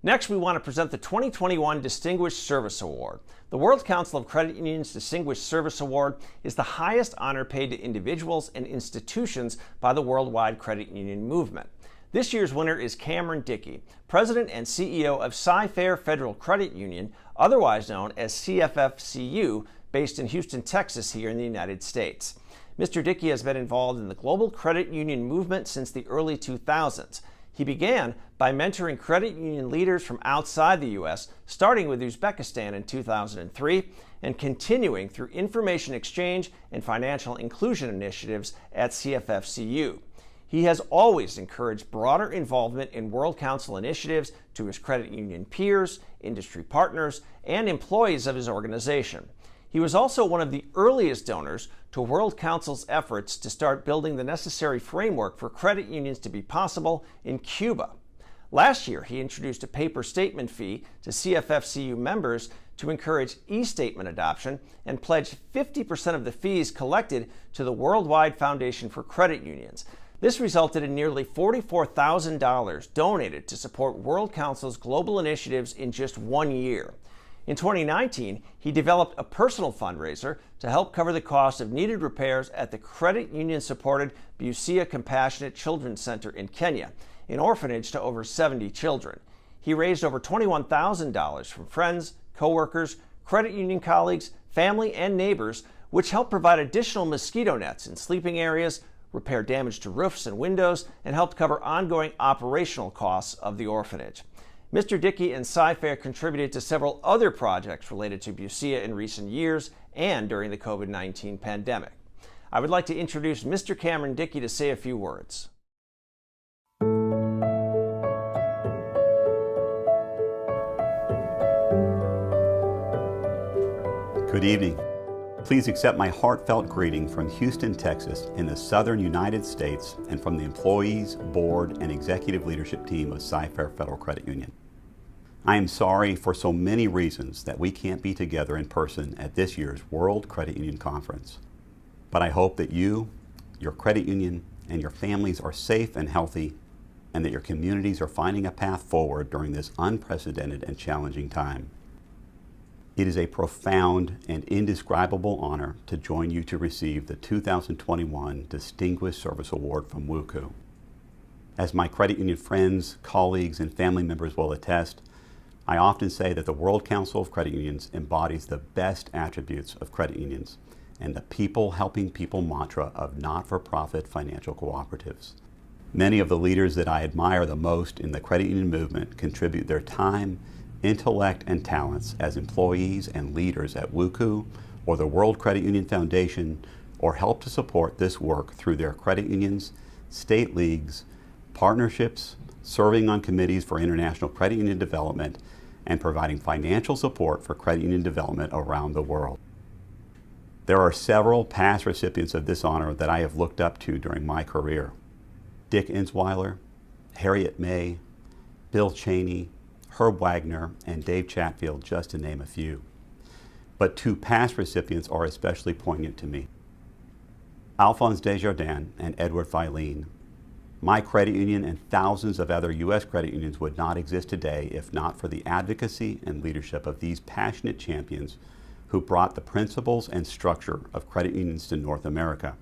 Next, we want to present the 2021 Distinguished Service Award. The World Council of Credit Unions Distinguished Service Award is the highest honor paid to individuals and institutions by the worldwide credit union movement. This year's winner is Cameron Dickey, President and CEO of Cy-Fair Federal Credit Union, otherwise known as CFFCU, based in Houston, Texas, here in the United States. Mr. Dickey has been involved in the global credit union movement since the early 2000s. He began by mentoring credit union leaders from outside the U.S., starting with Uzbekistan in 2003 and continuing through information exchange and financial inclusion initiatives at CFFCU. He has always encouraged broader involvement in World Council initiatives to his credit union peers, industry partners, and employees of his organization. He was also one of the earliest donors to World Council's efforts to start building the necessary framework for credit unions to be possible in Cuba. Last year, he introduced a paper statement fee to CFFCU members to encourage e-statement adoption and pledged 50% of the fees collected to the Worldwide Foundation for Credit Unions. This resulted in nearly $44,000 donated to support World Council's global initiatives in just 1 year. In 2019, he developed a personal fundraiser to help cover the cost of needed repairs at the credit union-supported Busia Compassionate Children's Center in Kenya, an orphanage to over 70 children. He raised over $21,000 from friends, coworkers, credit union colleagues, family, and neighbors, which helped provide additional mosquito nets in sleeping areas, repair damage to roofs and windows, and helped cover ongoing operational costs of the orphanage. Mr. Dickey and Cy-Fair contributed to several other projects related to Busia in recent years and during the COVID-19 pandemic. I would like to introduce Mr. Cameron Dickey to say a few words. Good evening. Please accept my heartfelt greeting from Houston, Texas, in the southern United States, and from the employees, board, and executive leadership team of Cy-Fair Federal Credit Union. I am sorry for so many reasons that we can't be together in person at this year's World Credit Union Conference. But I hope that you, your credit union, and your families are safe and healthy, and that your communities are finding a path forward during this unprecedented and challenging time. It is a profound and indescribable honor to join you to receive the 2021 Distinguished Service Award from WUCU. As my credit union friends, colleagues, and family members will attest, I often say that the World Council of Credit Unions embodies the best attributes of credit unions and the people helping people mantra of not-for-profit financial cooperatives. Many of the leaders that I admire the most in the credit union movement contribute their time, intellect, and talents as employees and leaders at WUCU or the World Credit Union Foundation, or help to support this work through their credit unions, state leagues, partnerships, serving on committees for international credit union development, and providing financial support for credit union development around the world. There are several past recipients of this honor that I have looked up to during my career. Dick Insweiler, Harriet May, Bill Cheney, Herb Wagner, and Dave Chatfield, just to name a few. But two past recipients are especially poignant to me. Alphonse Desjardins and Edward Filene. My credit union and thousands of other U.S. credit unions would not exist today if not for the advocacy and leadership of these passionate champions who brought the principles and structure of credit unions to North America.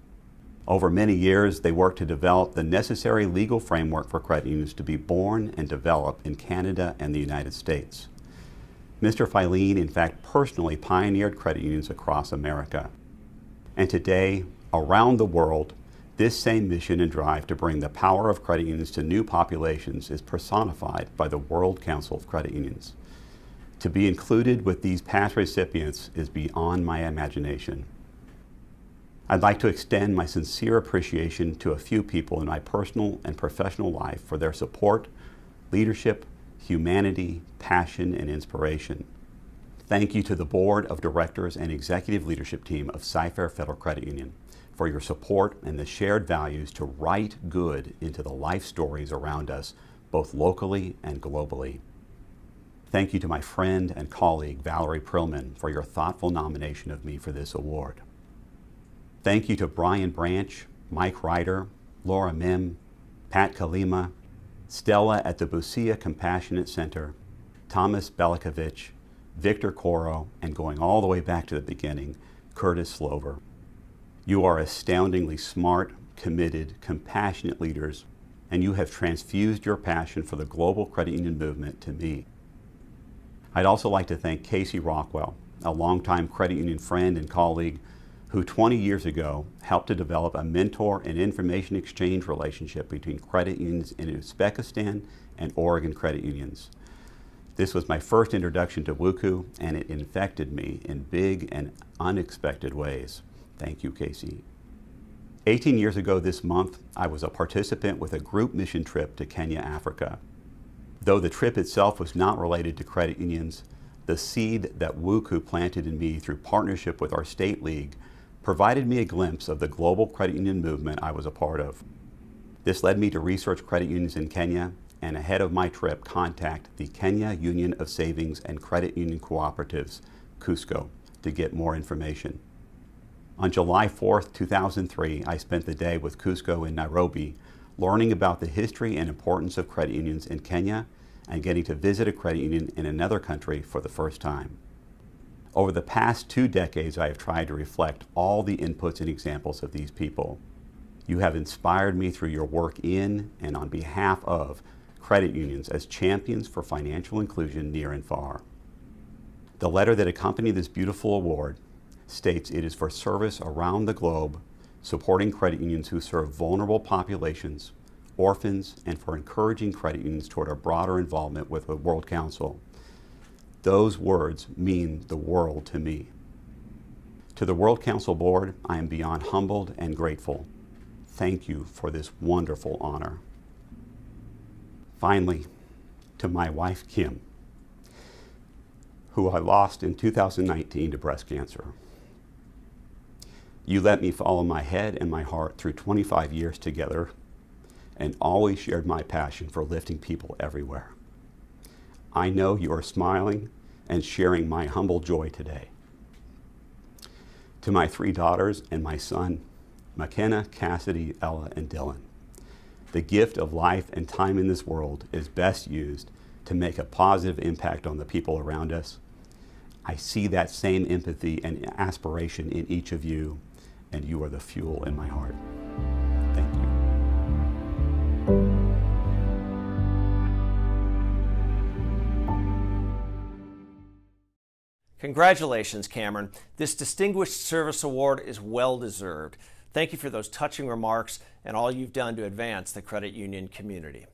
Over many years, they worked to develop the necessary legal framework for credit unions to be born and develop in Canada and the United States. Mr. Filene, in fact, personally pioneered credit unions across America. And today, around the world, this same mission and drive to bring the power of credit unions to new populations is personified by the World Council of Credit Unions. To be included with these past recipients is beyond my imagination. I'd like to extend my sincere appreciation to a few people in my personal and professional life for their support, leadership, humanity, passion, and inspiration. Thank you to the Board of Directors and Executive Leadership Team of Cy-Fair Federal Credit Union for your support and the shared values to write good into the life stories around us, both locally and globally. Thank you to my friend and colleague, Valerie Prillman, for your thoughtful nomination of me for this award. Thank you to Brian Branch, Mike Ryder, Laura Mim, Pat Kalima, Stella at the Busia Compassionate Center, Thomas Belikovich, Victor Coro, and going all the way back to the beginning, Curtis Slover. You are astoundingly smart, committed, compassionate leaders, and you have transfused your passion for the global credit union movement to me. I'd also like to thank Casey Rockwell, a longtime credit union friend and colleague who 20 years ago helped to develop a mentor and information exchange relationship between credit unions in Uzbekistan and Oregon credit unions. This was my first introduction to WUCU, and it infected me in big and unexpected ways. Thank you, Casey. 18 years ago this month, I was a participant with a group mission trip to Kenya, Africa. Though the trip itself was not related to credit unions, the seed that WUCU planted in me through partnership with our state league provided me a glimpse of the global credit union movement I was a part of. This led me to research credit unions in Kenya, and ahead of my trip contact the Kenya Union of Savings and Credit Union Cooperatives, KUSCO, to get more information. On July 4th, 2003, I spent the day with KUSCO in Nairobi, learning about the history and importance of credit unions in Kenya and getting to visit a credit union in another country for the first time. Over the past 2 decades, I have tried to reflect all the inputs and examples of these people. You have inspired me through your work in and on behalf of credit unions as champions for financial inclusion near and far. The letter that accompanied this beautiful award states it is for service around the globe, supporting credit unions who serve vulnerable populations, orphans, and for encouraging credit unions toward a broader involvement with the World Council. Those words mean the world to me. To the World Council Board, I am beyond humbled and grateful. Thank you for this wonderful honor. Finally, to my wife, Kim, who I lost in 2019 to breast cancer. You let me follow my head and my heart through 25 years together and always shared my passion for lifting people everywhere. I know you are smiling and sharing my humble joy today. To my 3 daughters and my son, McKenna, Cassidy, Ella, and Dylan, the gift of life and time in this world is best used to make a positive impact on the people around us. I see that same empathy and aspiration in each of you, and you are the fuel in my heart. Thank you. Congratulations, Cameron. This Distinguished Service Award is well deserved. Thank you for those touching remarks and all you've done to advance the credit union community.